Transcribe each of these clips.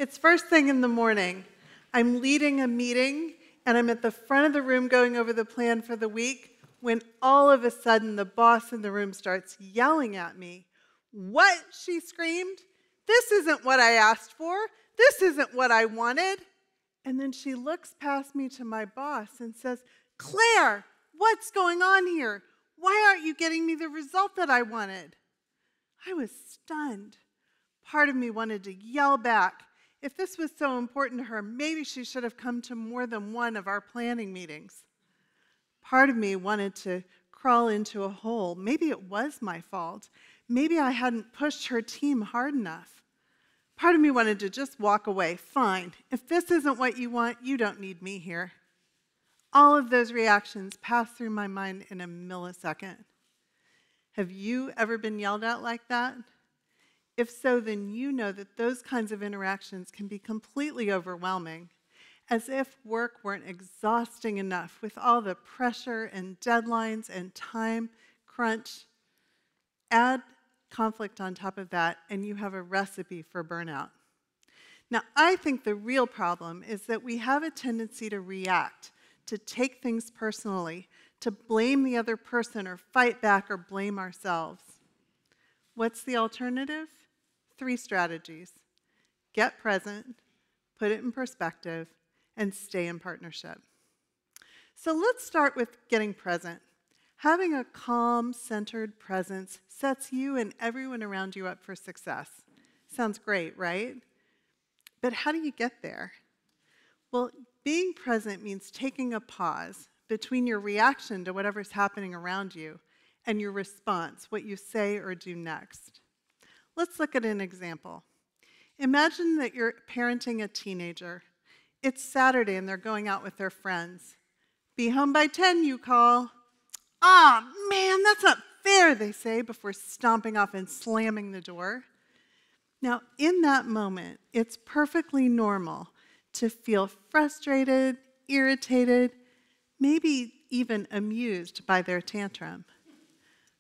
It's first thing in the morning. I'm leading a meeting, and I'm at the front of the room going over the plan for the week when all of a sudden the boss in the room starts yelling at me. "What?" she screamed. "This isn't what I asked for. This isn't what I wanted." And then she looks past me to my boss and says, "Claire, what's going on here? Why aren't you getting me the result that I wanted?" I was stunned. Part of me wanted to yell back. If this was so important to her, maybe she should have come to more than one of our planning meetings. Part of me wanted to crawl into a hole. Maybe it was my fault. Maybe I hadn't pushed her team hard enough. Part of me wanted to just walk away. Fine. If this isn't what you want, you don't need me here. All of those reactions passed through my mind in a millisecond. Have you ever been yelled at like that? If so, then you know that those kinds of interactions can be completely overwhelming, as if work weren't exhausting enough with all the pressure and deadlines and time crunch. Add conflict on top of that, and you have a recipe for burnout. Now, I think the real problem is that we have a tendency to react, to take things personally, to blame the other person or fight back or blame ourselves. What's the alternative? 3 strategies. Get present, put it in perspective, and stay in partnership. So let's start with getting present. Having a calm, centered presence sets you and everyone around you up for success. Sounds great, right? But how do you get there? Well, being present means taking a pause between your reaction to whatever's happening around you and your response, what you say or do next. Let's look at an example. Imagine that you're parenting a teenager. It's Saturday and they're going out with their friends. "Be home by 10, you call." "Ah, man, that's not fair," they say before stomping off and slamming the door. Now, in that moment, it's perfectly normal to feel frustrated, irritated, maybe even amused by their tantrum.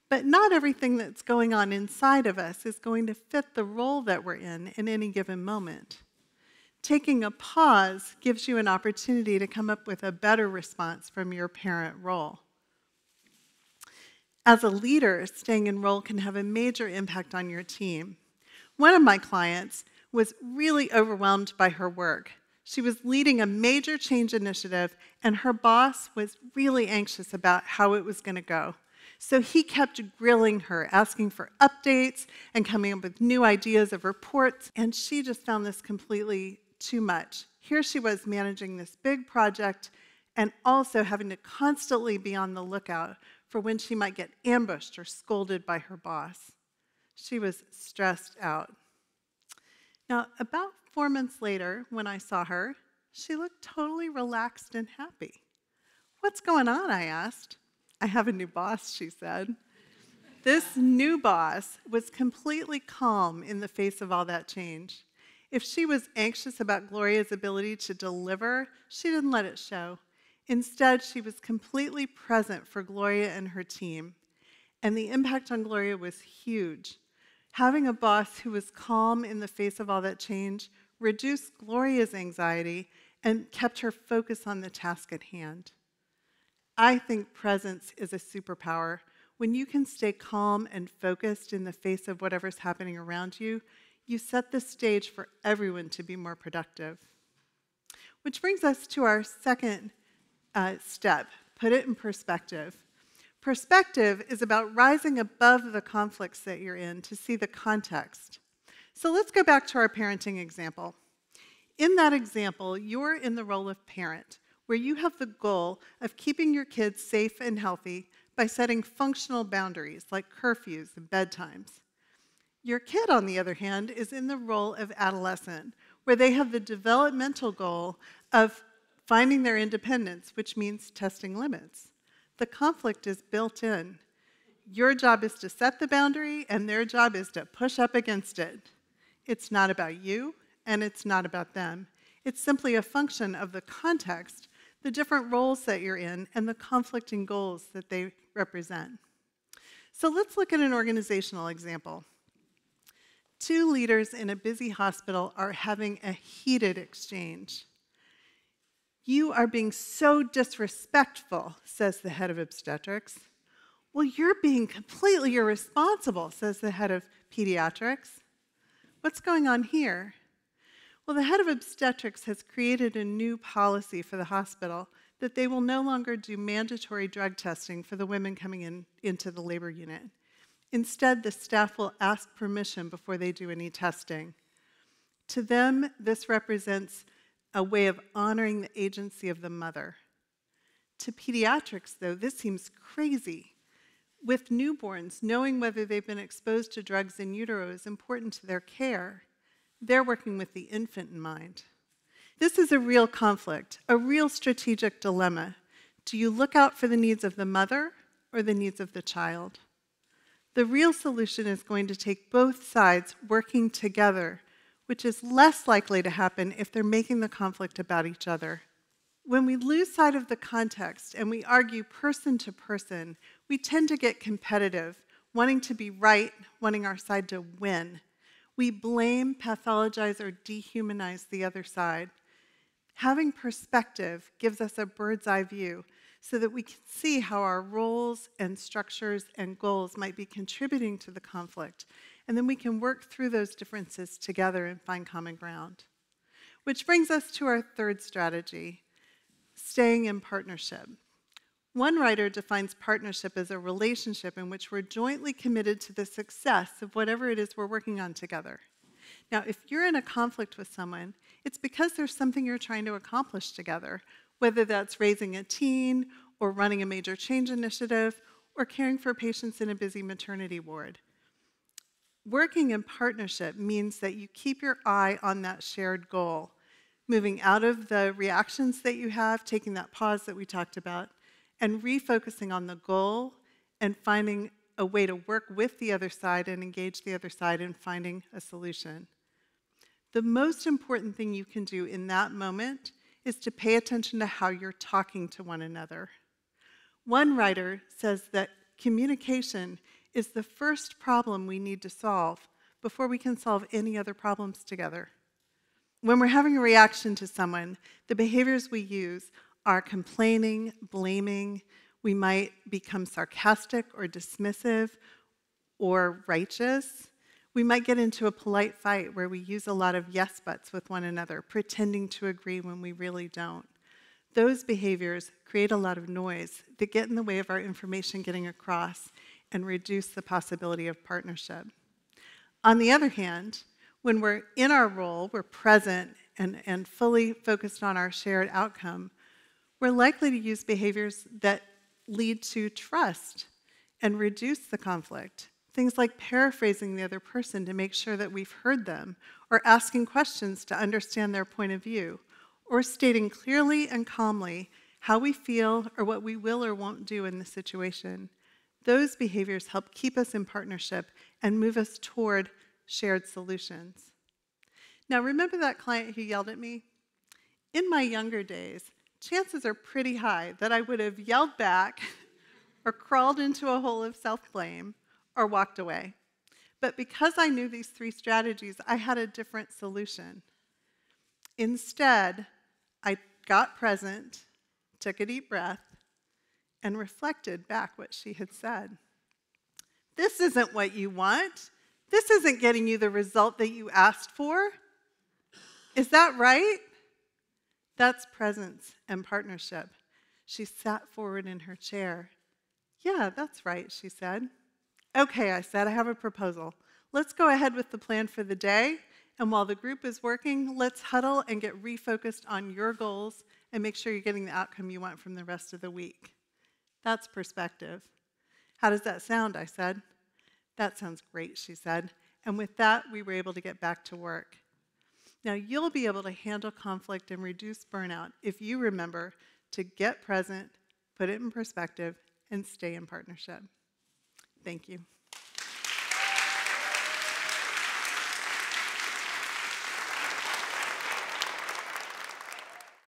But not everything that's going on inside of us is going to fit the role that we're in any given moment. Taking a pause gives you an opportunity to come up with a better response from your parent role. As a leader, staying in role can have a major impact on your team. One of my clients was really overwhelmed by her work. She was leading a major change initiative, and her boss was really anxious about how it was going to go. So he kept grilling her, asking for updates and coming up with new ideas of reports, and she just found this completely too much. Here she was managing this big project and also having to constantly be on the lookout for when she might get ambushed or scolded by her boss. She was stressed out. Now, about 4 months later, when I saw her, she looked totally relaxed and happy. "What's going on?" I asked. "I have a new boss," she said. This new boss was completely calm in the face of all that change. If she was anxious about Gloria's ability to deliver, she didn't let it show. Instead, she was completely present for Gloria and her team. And the impact on Gloria was huge. Having a boss who was calm in the face of all that change reduced Gloria's anxiety and kept her focused on the task at hand. I think presence is a superpower. When you can stay calm and focused in the face of whatever's happening around you, you set the stage for everyone to be more productive. Which brings us to our second step, put it in perspective. Perspective is about rising above the conflicts that you're in to see the context. So let's go back to our parenting example. In that example, you're in the role of parent, where you have the goal of keeping your kids safe and healthy by setting functional boundaries like curfews and bedtimes. Your kid, on the other hand, is in the role of adolescent, where they have the developmental goal of finding their independence, which means testing limits. The conflict is built in. Your job is to set the boundary, and their job is to push up against it. It's not about you, and it's not about them. It's simply a function of the context, the different roles that you're in, and the conflicting goals that they represent. So let's look at an organizational example. Two leaders in a busy hospital are having a heated exchange. "You are being so disrespectful," says the head of obstetrics. "Well, you're being completely irresponsible," says the head of pediatrics. What's going on here? Well, the head of obstetrics has created a new policy for the hospital that they will no longer do mandatory drug testing for the women coming into the labor unit. Instead, the staff will ask permission before they do any testing. To them, this represents a way of honoring the agency of the mother. To pediatrics, though, this seems crazy. With newborns, knowing whether they've been exposed to drugs in utero is important to their care. They're working with the infant in mind. This is a real conflict, a real strategic dilemma. Do you look out for the needs of the mother or the needs of the child? The real solution is going to take both sides working together, which is less likely to happen if they're making the conflict about each other. When we lose sight of the context and we argue person to person, we tend to get competitive, wanting to be right, wanting our side to win. We blame, pathologize, or dehumanize the other side. Having perspective gives us a bird's eye view so that we can see how our roles and structures and goals might be contributing to the conflict, and then we can work through those differences together and find common ground. Which brings us to our third strategy, staying in partnership. One writer defines partnership as a relationship in which we're jointly committed to the success of whatever it is we're working on together. Now, if you're in a conflict with someone, it's because there's something you're trying to accomplish together, whether that's raising a teen, or running a major change initiative, or caring for patients in a busy maternity ward. Working in partnership means that you keep your eye on that shared goal, moving out of the reactions that you have, taking that pause that we talked about, and refocusing on the goal and finding a way to work with the other side and engage the other side in finding a solution. The most important thing you can do in that moment is to pay attention to how you're talking to one another. One writer says that communication is the first problem we need to solve before we can solve any other problems together. When we're having a reaction to someone, the behaviors we use are complaining, blaming. We might become sarcastic or dismissive or righteous. We might get into a polite fight where we use a lot of yes buts with one another, pretending to agree when we really don't. Those behaviors create a lot of noise that get in the way of our information getting across and reduce the possibility of partnership. On the other hand, when we're in our role, we're present and fully focused on our shared outcome, we're likely to use behaviors that lead to trust and reduce the conflict. Things like paraphrasing the other person to make sure that we've heard them, or asking questions to understand their point of view, or stating clearly and calmly how we feel or what we will or won't do in the situation. Those behaviors help keep us in partnership and move us toward shared solutions. Now, remember that client who yelled at me? In my younger days, chances are pretty high that I would have yelled back or crawled into a hole of self-blame or walked away. But because I knew these three strategies, I had a different solution. Instead, I got present, took a deep breath, and reflected back what she had said. This isn't what you want. This isn't getting you the result that you asked for. Is that right? That's presence and partnership. She sat forward in her chair. Yeah, that's right, she said. Okay, I said, I have a proposal. Let's go ahead with the plan for the day, and while the group is working, let's huddle and get refocused on your goals and make sure you're getting the outcome you want from the rest of the week. That's perspective. How does that sound? I said. That sounds great, she said. And with that, we were able to get back to work. Now, you'll be able to handle conflict and reduce burnout if you remember to get present, put it in perspective, and stay in partnership. Thank you.